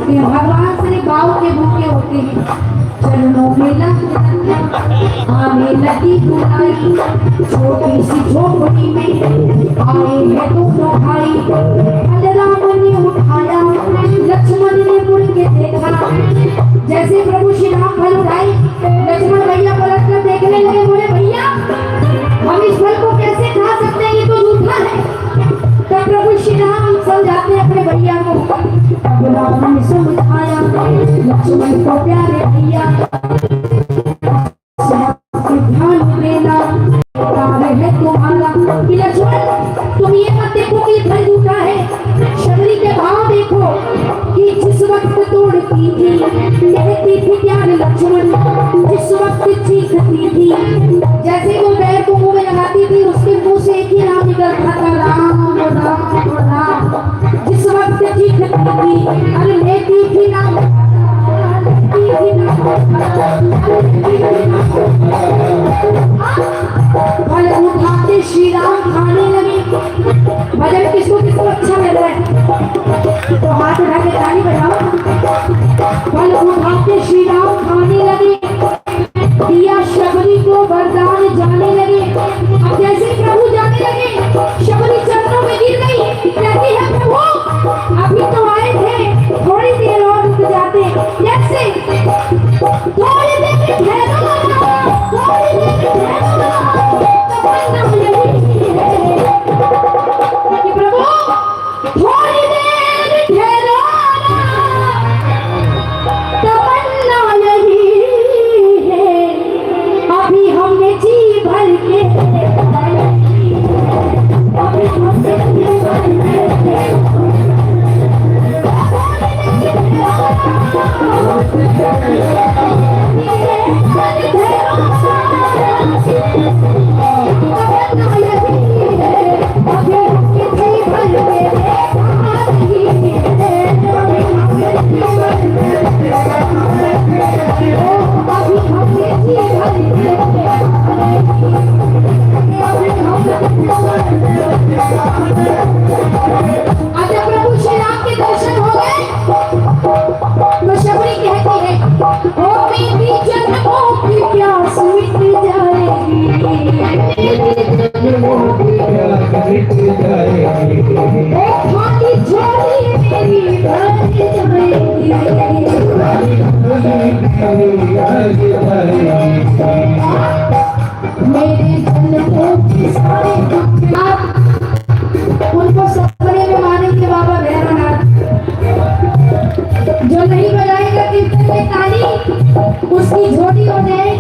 कि भगवान श्री बाव के भूखे होते हैं। चरणों में आने लगी बुलाई, छोटी सी झोपड़ी में आए हैं दोनों भाई। बलराम ने उठाया, लक्ष्मण ने मुड़ के देखा। जैसे प्रभु श्री राम फल उठाए, लक्ष्मण भैया पलट कर देखने लगे, बोले भैया हम इस फल को कैसे खा सकते हैं, ये तो झूठा है। तब प्रभु श्री राम समझाते अपने भैया को। बलराम ने समझाया, लक्ष्मण को प्यारे भैया ध्यान देना है तुम्हारा। लक्ष्मण तुम ये मत देखो कि फल झूठा है, शबरी के भाव देखो कि जिस वक्त तोड़ती थी कहती थी प्यार लक्ष्मण, जिस वक्त चीखती थी जैसे वो पैर को मुंह में लगाती थी, उसके मुंह से एक ही नाम निकलता था, राम राम राम। जिस वक्त चीखती थी अरे लेती थी नाम, फल उठाते श्री राम खाने लगे। भजन किसको किसको अच्छा लग रहा है तो हाथ उठा के ताली बजाओ। फल उठाते श्री राम खाने लगे, दिया शबरी को वरदान जाने लगे। अब जैसे प्रभु जाने लगे, शबरी चरणों में गिर गई, कहती है प्रभु अभी तो आए थे, थोड़ी देर और रुक जाते। जैसे थोड़ी देर ठहरो, थोड़ी देर ठहरो, तमन्ना यही है कि प्रभु थोड़ी देर ठहरो, तमन्ना यही है अभी हमने जी भर के, अभी हमने जी भर के। प्रभु श्री राम के दर्शन हो गए तो शबरी कहती है ओ मेरी जन्मों की प्यास मिट जाएगी, ओ खाली झोली मेरी भर जाएगी। मेरे जन्मों के सारे दुख उनको सपने में मानेंगे बाबा भैरवनाथ। जो नहीं बजाएगा कीर्तन में ताली, उसकी झोली हो जाएगी।